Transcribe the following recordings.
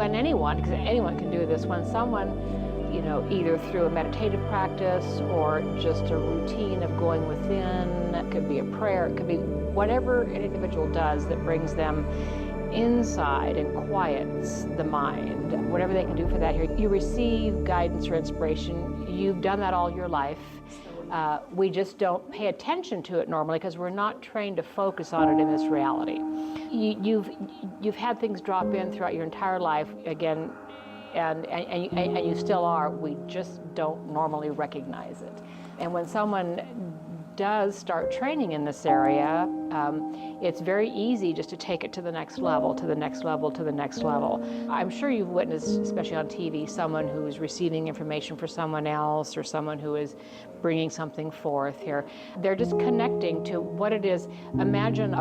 when anyone, because anyone can do this, when someone, either through a meditative practice or just a routine of going within, it could be a prayer, it could be whatever an individual does that brings them inside and quiets the mind, whatever they can do for that, you receive guidance or inspiration. You've done that all your life. We just don't pay attention to it normally because we're not trained to focus on it in this reality. You've had things drop in throughout your entire life, again, and you still are. We just don't normally recognize it. And when someone does start training in this area, it's very easy just to take it to the next level, to the next level, to the next level. I'm sure you've witnessed, especially on TV, someone who is receiving information for someone else or someone who is bringing something forth here. They're just connecting to what it is. Imagine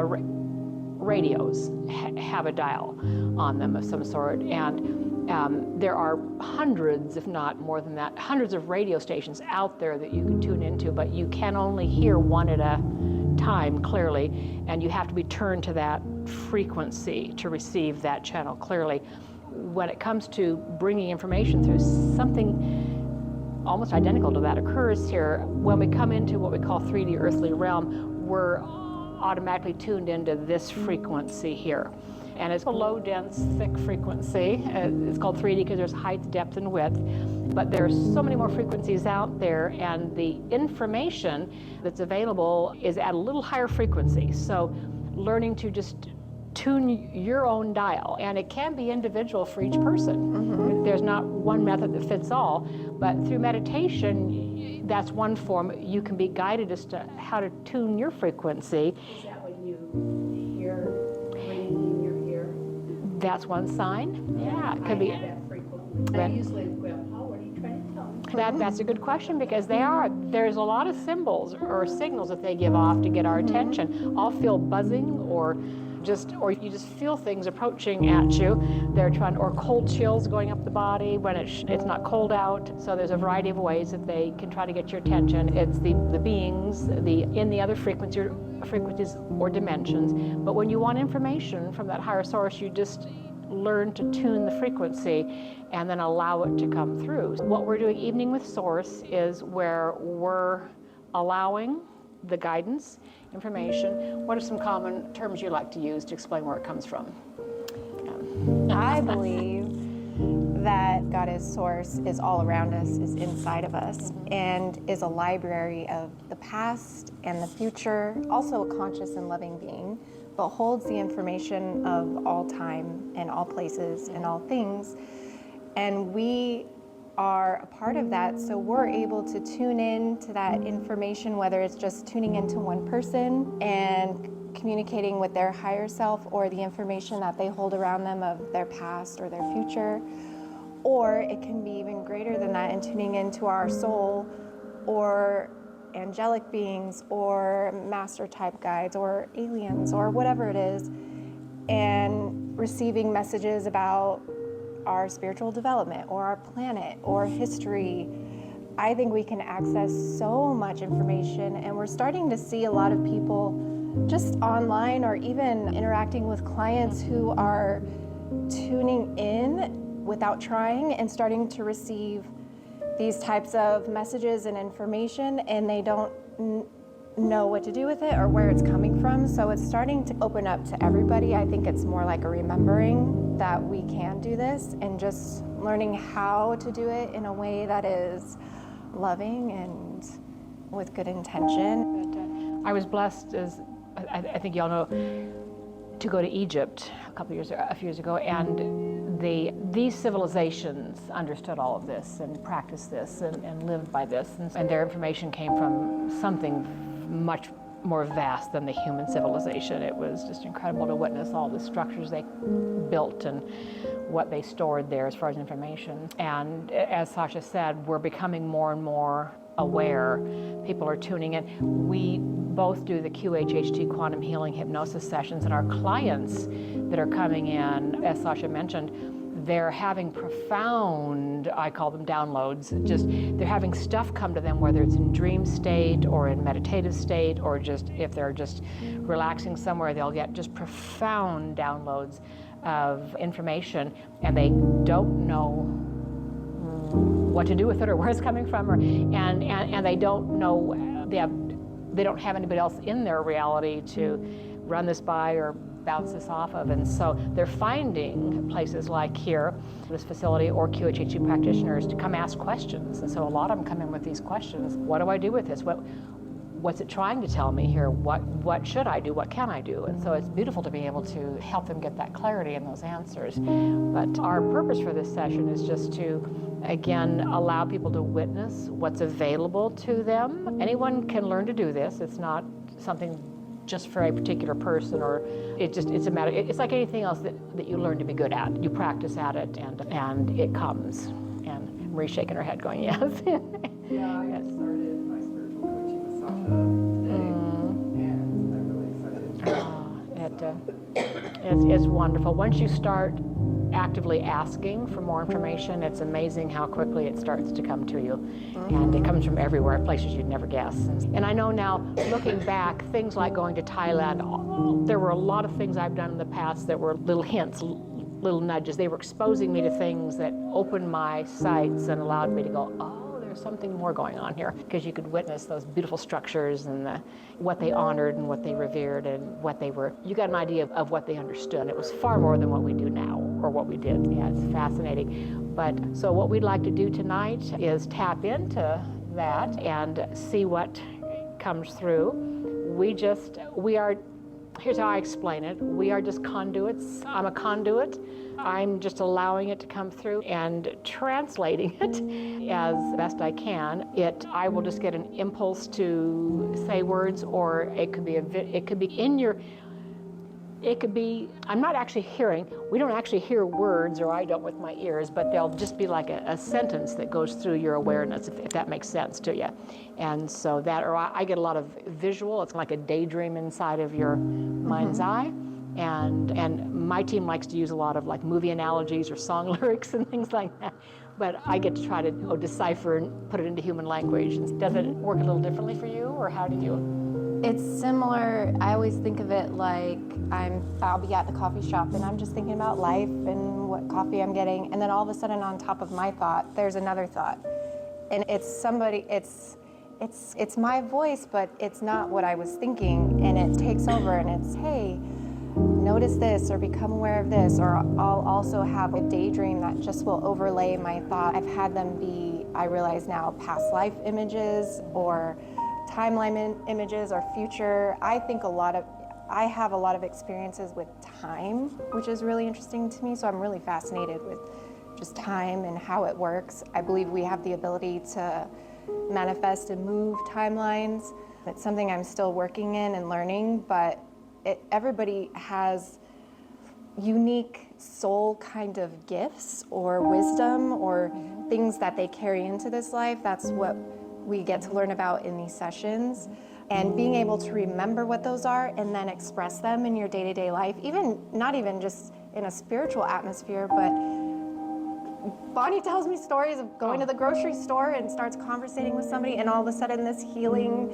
radios have a dial on them of some sort, and there are hundreds, if not more than that, hundreds of radio stations out there that you can tune into, but you can only hear one at a time clearly, and you have to be turned to that frequency to receive that channel clearly. When it comes to bringing information through, something almost identical to that occurs here. When we come into what we call 3D earthly realm, we're automatically tuned into this frequency here. And it's a low, dense, thick frequency. It's called 3D because there's height, depth, and width. But there's so many more frequencies out there, and the information that's available is at a little higher frequency. So learning to just tune your own dial, and it can be individual for each person. Mm-hmm. There's not one method that fits all, but through meditation, that's one form. You can be guided as to how to tune your frequency. Is that when you hear ringing in your ear? That's one sign. Yeah, it could I be. have that frequently. I usually go, what are you trying to tell me? That's a good question, because there's a lot of symbols or signals that they give off to get our attention. I'll feel buzzing or you just feel things approaching at you. They're or cold chills going up the body when it's not cold out. So there's a variety of ways that they can try to get your attention. It's the beings in the other frequencies or dimensions. But when you want information from that higher source, you just learn to tune the frequency and then allow it to come through. What we're doing Evening with Source is where we're allowing the guidance, information. What are some common terms you like to use to explain where it comes from? I believe that God is source, is all around us, is inside of us, and is a library of the past and the future, also a conscious and loving being, but holds the information of all time and all places and all things. And we are a part of that, so we're able to tune in to that information, whether it's just tuning into one person and communicating with their higher self, or the information that they hold around them of their past or their future, or it can be even greater than that and tuning into our soul or angelic beings or master type guides or aliens or whatever it is, and receiving messages about our spiritual development or our planet or history. I think we can access so much information, and we're starting to see a lot of people just online or even interacting with clients who are tuning in without trying and starting to receive these types of messages and information, and they don't know what to do with it or where it's coming from. So it's starting to open up to everybody. I think it's more like a remembering that we can do this, and just learning how to do it in a way that is loving and with good intention. I was blessed, as I think you all know, to go to Egypt a few years ago, and these civilizations understood all of this and practiced this and lived by this, and their information came from something much more vast than the human civilization. It was just incredible to witness all the structures they built and what they stored there as far as information. And as Sasha said, we're becoming more and more aware. People are tuning in. We both do the QHHT quantum healing hypnosis sessions, and our clients that are coming in, as Sasha mentioned, they're having profound, I call them downloads, they're having stuff come to them, whether it's in dream state or in meditative state, or just if they're just relaxing somewhere, they'll get just profound downloads of information, and they don't know what to do with it or where it's coming from, and they don't know, they don't have anybody else in their reality to run this by or bounce this off of. And so they're finding places like here, this facility, or QHHU practitioners to come ask questions. And so a lot of them come in with these questions. What do I do with this? What's it trying to tell me here? What should I do? What can I do? And so it's beautiful to be able to help them get that clarity and those answers. But our purpose for this session is just to, again, allow people to witness what's available to them. Anyone can learn to do this. It's not something just for a particular person, or it's a matter, it's like anything else that you learn to be good at. You practice at it, and it comes. And Marie's shaking her head going, yes. Yeah, I started my spiritual coaching with Sasha today, and I'm really excited. It's wonderful. Once you start actively asking for more information, it's amazing how quickly it starts to come to you. And it comes from everywhere, places you'd never guess. And I know now, looking back, things like going to Thailand, there were a lot of things I've done in the past that were little hints, little nudges. They were exposing me to things that opened my sights and allowed me to go, oh, there's something more going on here. Because you could witness those beautiful structures and what they honored and what they revered and what they were. You got an idea of what they understood. It was far more than what we do now or what we did. Yeah, it's fascinating. But so what we'd like to do tonight is tap into that and see what comes through. Here's how I explain it. We are just conduits. I'm a conduit. I'm just allowing it to come through and translating it as best I can. I will just get an impulse to say words, or it could be I'm not actually hearing. We don't actually hear words, or I don't with my ears, but they'll just be like a sentence that goes through your awareness, if that makes sense to you. And so I get a lot of visual. It's like a daydream inside of your mind's eye. And my team likes to use a lot of like movie analogies or song lyrics and things like that. But I get to try to decipher and put it into human language. Does it work a little differently for you, or how do you? It's similar. I always think of it like I'll be at the coffee shop and I'm just thinking about life and what coffee I'm getting, and then all of a sudden on top of my thought there's another thought, and it's my voice, but it's not what I was thinking, and it takes over and it's, hey, notice this or become aware of this. Or I'll also have a daydream that just will overlay my thought. I've had them be, I realize now, past life images or timeline images or future. I have a lot of experiences with time, which is really interesting to me. So I'm really fascinated with just time and how it works. I believe we have the ability to manifest and move timelines. It's something I'm still working in and learning, but everybody has unique soul kind of gifts or wisdom or things that they carry into this life. That's what we get to learn about in these sessions, and being able to remember what those are and then express them in your day-to-day life, not even just in a spiritual atmosphere, but Bonnie tells me stories of going to the grocery store and starts conversating with somebody, and all of a sudden this healing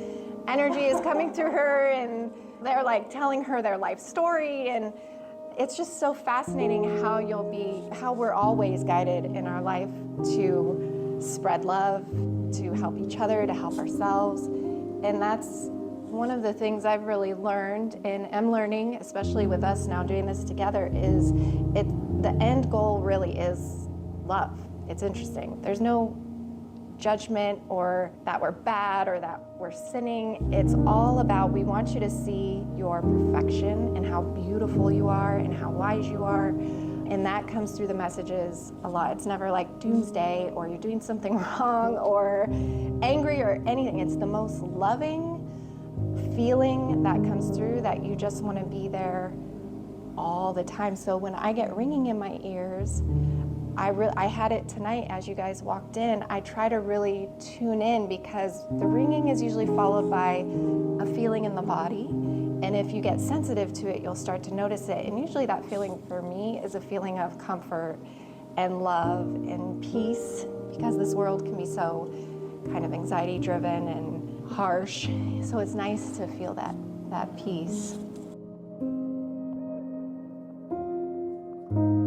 energy is coming through her, and they're like telling her their life story, and it's just so fascinating how we're always guided in our life to spread love, to help each other, to help ourselves. And that's one of the things I've really learned and am learning, especially with us now doing this together, is the end goal really is love. It's interesting. There's no judgment or that we're bad or that we're sinning. It's all about, we want you to see your perfection and how beautiful you are and how wise you are. And that comes through the messages a lot. It's never like doomsday or you're doing something wrong or angry or anything. It's the most loving feeling that comes through, that you just want to be there all the time. So when I get ringing in my ears, I had it tonight as you guys walked in. I try to really tune in, because the ringing is usually followed by a feeling in the body. And if you get sensitive to it, you'll start to notice it. And usually that feeling for me is a feeling of comfort and love and peace, because this world can be so kind of anxiety driven and harsh. So it's nice to feel that peace. you.